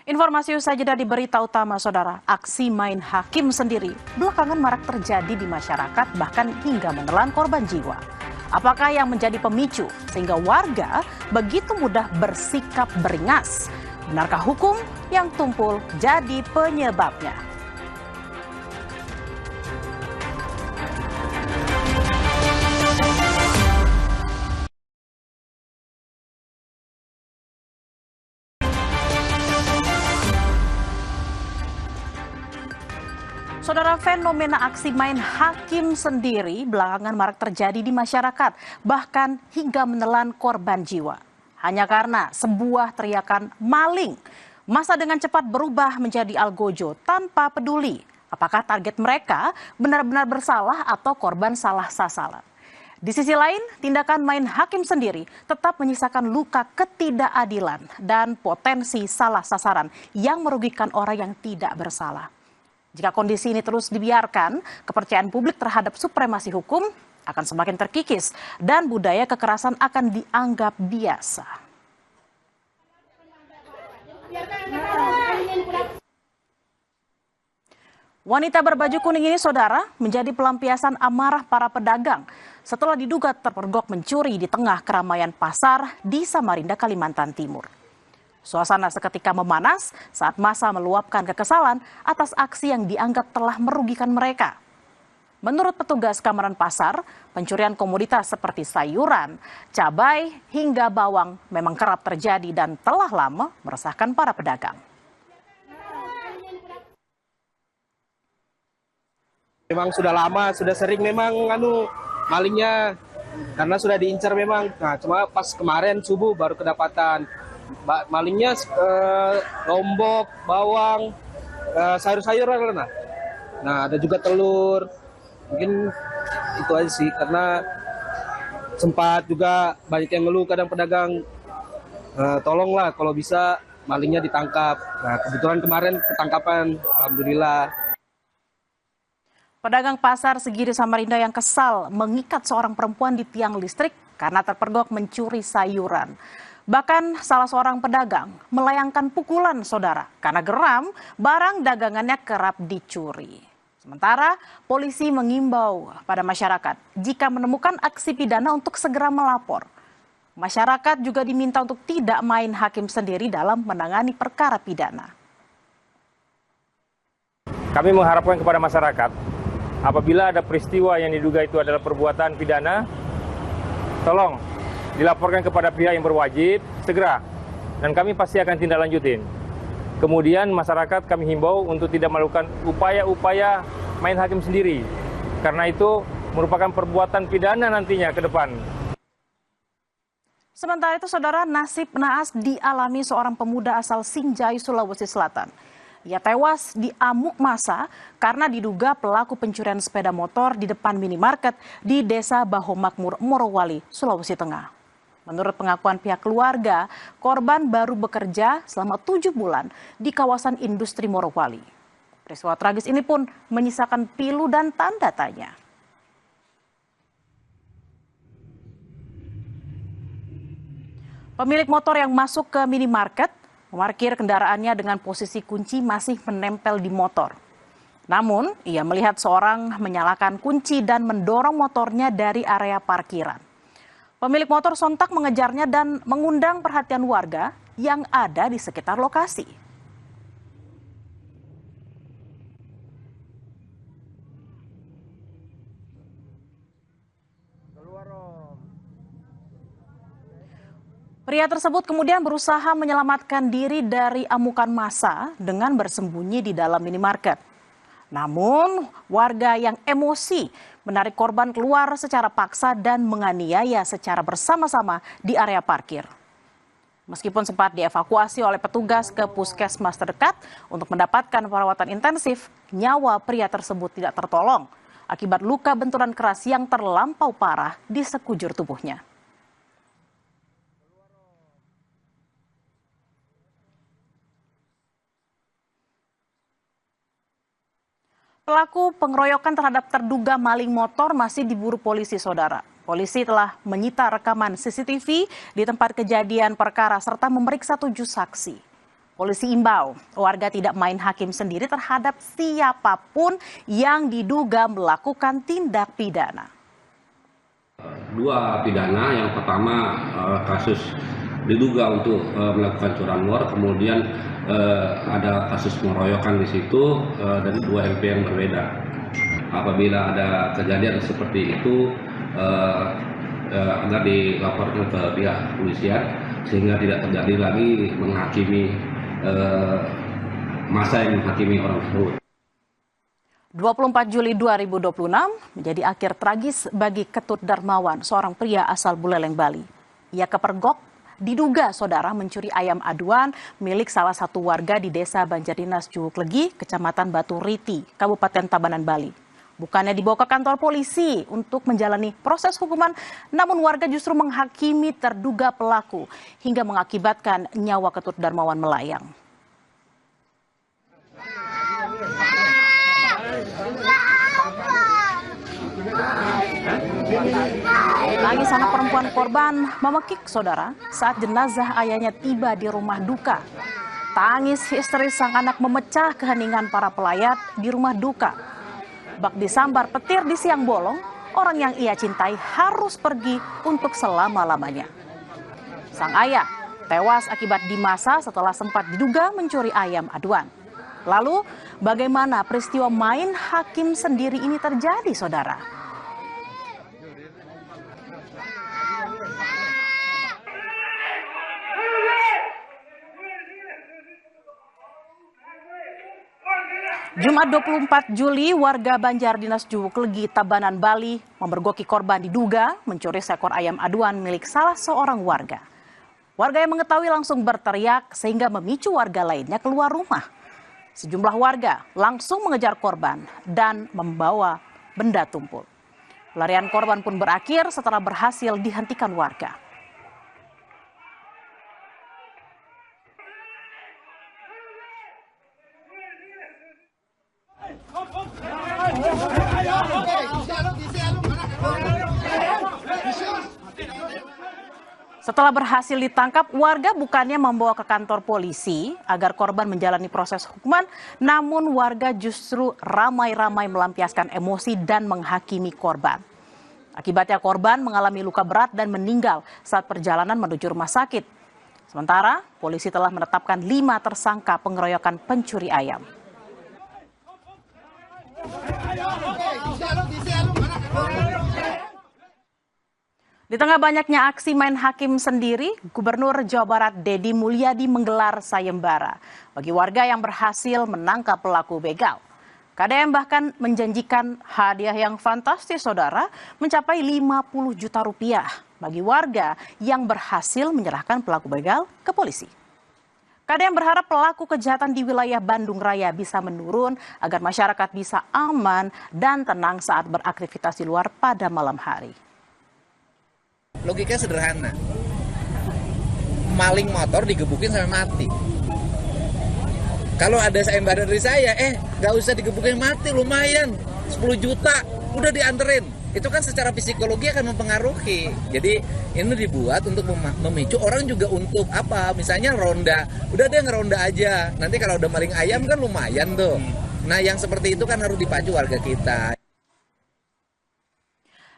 Informasi usai jeda di berita utama, saudara. Aksi main hakim sendiri belakangan marak terjadi di masyarakat, bahkan hingga menelan korban jiwa. Apakah yang menjadi pemicu sehingga warga begitu mudah bersikap beringas? Benarkah hukum yang tumpul jadi penyebabnya? Saudara, fenomena aksi main hakim sendiri belakangan marak terjadi di masyarakat, bahkan hingga menelan korban jiwa. Hanya karena sebuah teriakan maling, massa dengan cepat berubah menjadi algojo tanpa peduli apakah target mereka benar-benar bersalah atau korban salah sasaran. Di sisi lain, tindakan main hakim sendiri tetap menyisakan luka ketidakadilan dan potensi salah sasaran yang merugikan orang yang tidak bersalah. Jika kondisi ini terus dibiarkan, kepercayaan publik terhadap supremasi hukum akan semakin terkikis dan budaya kekerasan akan dianggap biasa. Wanita berbaju kuning ini, saudara, menjadi pelampiasan amarah para pedagang setelah diduga terpergok mencuri di tengah keramaian pasar di Samarinda, Kalimantan Timur. Suasana seketika memanas saat massa meluapkan kekesalan atas aksi yang dianggap telah merugikan mereka. Menurut petugas keamanan pasar, pencurian komoditas seperti sayuran, cabai, hingga bawang memang kerap terjadi dan telah lama meresahkan para pedagang. Memang sudah lama, sudah sering memang malingnya karena sudah diincar memang. Nah, cuma pas kemarin subuh baru kedapatan. Malingnya lombok, bawang, sayur-sayuran. Nah, ada juga telur. Mungkin itu aja sih, karena sempat juga banyak yang ngeluh kadang pedagang, tolonglah kalau bisa malingnya ditangkap. Nah, kebetulan kemarin ketangkapan, alhamdulillah. Pedagang pasar Segiri Samarinda yang kesal mengikat seorang perempuan di tiang listrik karena terpergok mencuri sayuran. Bahkan salah seorang pedagang melayangkan pukulan, saudara, karena geram barang dagangannya kerap dicuri. Sementara polisi mengimbau pada masyarakat jika menemukan aksi pidana untuk segera melapor. Masyarakat juga diminta untuk tidak main hakim sendiri dalam menangani perkara pidana. Kami mengharapkan kepada masyarakat, apabila ada peristiwa yang diduga itu adalah perbuatan pidana, tolong dilaporkan kepada pihak yang berwajib segera, dan kami pasti akan tindak lanjutin. Kemudian masyarakat kami himbau untuk tidak melakukan upaya-upaya main hakim sendiri, karena itu merupakan perbuatan pidana nantinya ke depan. Sementara itu, saudara, nasib naas dialami seorang pemuda asal Sinjai, Sulawesi Selatan. Ia tewas di amuk massa karena diduga pelaku pencurian sepeda motor di depan minimarket di Desa Bahomakmur, Morowali, Sulawesi Tengah. Menurut pengakuan pihak keluarga, korban baru bekerja selama 7 bulan di kawasan industri Morowali. Peristiwa tragis ini pun menyisakan pilu dan tanda tanya. Pemilik motor yang masuk ke minimarket memarkir kendaraannya dengan posisi kunci masih menempel di motor. Namun, ia melihat seorang menyalakan kunci dan mendorong motornya dari area parkiran. Pemilik motor sontak mengejarnya dan mengundang perhatian warga yang ada di sekitar lokasi. Pria tersebut kemudian berusaha menyelamatkan diri dari amukan massa dengan bersembunyi di dalam minimarket. Namun, warga yang emosi menarik korban keluar secara paksa dan menganiaya secara bersama-sama di area parkir. Meskipun sempat dievakuasi oleh petugas ke puskesmas terdekat untuk mendapatkan perawatan intensif, nyawa pria tersebut tidak tertolong akibat luka benturan keras yang terlampau parah di sekujur tubuhnya. Pelaku pengeroyokan terhadap terduga maling motor masih diburu polisi, saudara. Polisi telah menyita rekaman CCTV di tempat kejadian perkara serta memeriksa 7 saksi. Polisi imbau warga tidak main hakim sendiri terhadap siapapun yang diduga melakukan tindak pidana. Dua pidana, yang pertama kasus diduga untuk melakukan curanmor, kemudian ada kasus pengeroyokan di situ dari dua LP yang berbeda. Apabila ada kejadian seperti itu agar dilaporkan ke pihak kepolisian sehingga tidak terjadi lagi menghakimi masa yang menghakimi orang tersebut. 24 Juli 2026 menjadi akhir tragis bagi Ketut Darmawan, seorang pria asal Buleleng, Bali. Ia kepergok diduga saudara mencuri ayam aduan milik salah satu warga di Desa Banjardinas Juuklegi, Kecamatan Batu Riti, Kabupaten Tabanan, Bali. Bukannya dibawa ke kantor polisi untuk menjalani proses hukuman, namun warga justru menghakimi terduga pelaku hingga mengakibatkan nyawa Ketut Darmawan melayang. Tangis anak perempuan korban memekik saudara saat jenazah ayahnya tiba di rumah duka. Tangis histeris sang anak memecah keheningan para pelayat di rumah duka. Bak disambar petir di siang bolong, orang yang ia cintai harus pergi untuk selama-lamanya. Sang ayah tewas akibat dimasa setelah sempat diduga mencuri ayam aduan. Lalu, bagaimana peristiwa main hakim sendiri ini terjadi, saudara? Jumat 24 Juli, warga Banjardinas Juuklegi, Tabanan, Bali memergoki korban diduga mencuri seekor ayam aduan milik salah seorang warga. Warga yang mengetahui langsung berteriak sehingga memicu warga lainnya keluar rumah. Sejumlah warga langsung mengejar korban dan membawa benda tumpul. Pelarian korban pun berakhir setelah berhasil dihentikan warga. Setelah berhasil ditangkap, warga bukannya membawa ke kantor polisi agar korban menjalani proses hukuman, namun warga justru ramai-ramai melampiaskan emosi dan menghakimi korban. Akibatnya korban mengalami luka berat dan meninggal saat perjalanan menuju rumah sakit. Sementara, polisi telah menetapkan 5 tersangka pengeroyokan pencuri ayam. Di tengah banyaknya aksi main hakim sendiri, Gubernur Jawa Barat Deddy Mulyadi menggelar sayembara bagi warga yang berhasil menangkap pelaku begal. KDM bahkan menjanjikan hadiah yang fantastis, saudara, mencapai 50 juta rupiah bagi warga yang berhasil menyerahkan pelaku begal ke polisi. KDM berharap pelaku kejahatan di wilayah Bandung Raya bisa menurun agar masyarakat bisa aman dan tenang saat beraktivitas di luar pada malam hari. Logika sederhana, maling motor digebukin sampai mati. Kalau ada sayembara dari saya, gak usah digebukin mati, lumayan 10 juta, udah dianterin. Itu kan secara psikologi akan mempengaruhi. Jadi ini dibuat untuk memicu orang juga untuk apa? Misalnya ronda, udah deh ngeronda aja. Nanti kalau udah maling ayam kan lumayan tuh. Nah yang seperti itu kan harus dipacu warga kita.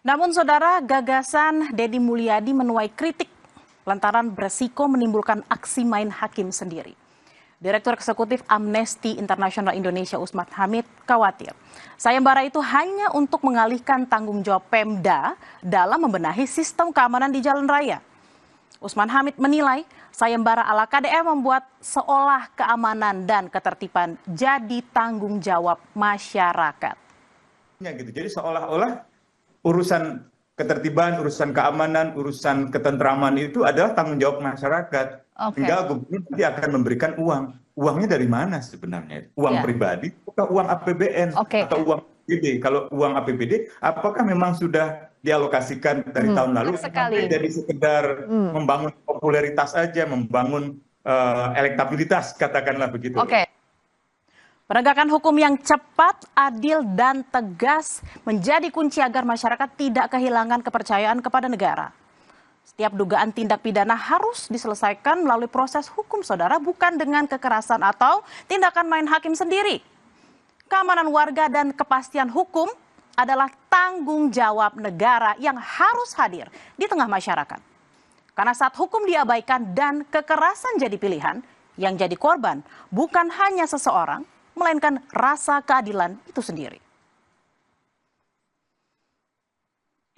Namun saudara, gagasan Deddy Mulyadi menuai kritik lantaran beresiko menimbulkan aksi main hakim sendiri. Direktur Eksekutif Amnesty International Indonesia Usman Hamid khawatir sayembara itu hanya untuk mengalihkan tanggung jawab Pemda dalam membenahi sistem keamanan di jalan raya. Usman Hamid menilai sayembara ala KDM membuat seolah keamanan dan ketertiban jadi tanggung jawab masyarakat. Jadi seolah-olah urusan ketertiban, urusan keamanan, urusan ketentraman itu adalah tanggung jawab masyarakat. Hingga gubernur nanti akan memberikan uang. Uangnya dari mana sebenarnya? Uang pribadi atau uang APBN atau uang APBD? Kalau uang APBD, apakah memang sudah dialokasikan dari tahun lalu? Jadi sekedar membangun popularitas saja, membangun elektabilitas, katakanlah begitu. Penegakan hukum yang cepat, adil, dan tegas menjadi kunci agar masyarakat tidak kehilangan kepercayaan kepada negara. Setiap dugaan tindak pidana harus diselesaikan melalui proses hukum, saudara, bukan dengan kekerasan atau tindakan main hakim sendiri. Keamanan warga dan kepastian hukum adalah tanggung jawab negara yang harus hadir di tengah masyarakat. Karena saat hukum diabaikan dan kekerasan jadi pilihan, yang jadi korban bukan hanya seseorang, melainkan rasa keadilan itu sendiri.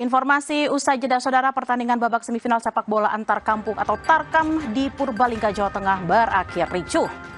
Informasi usai jeda, saudara, pertandingan babak semifinal sepak bola antar kampung atau Tarkam di Purbalingga, Jawa Tengah berakhir ricuh.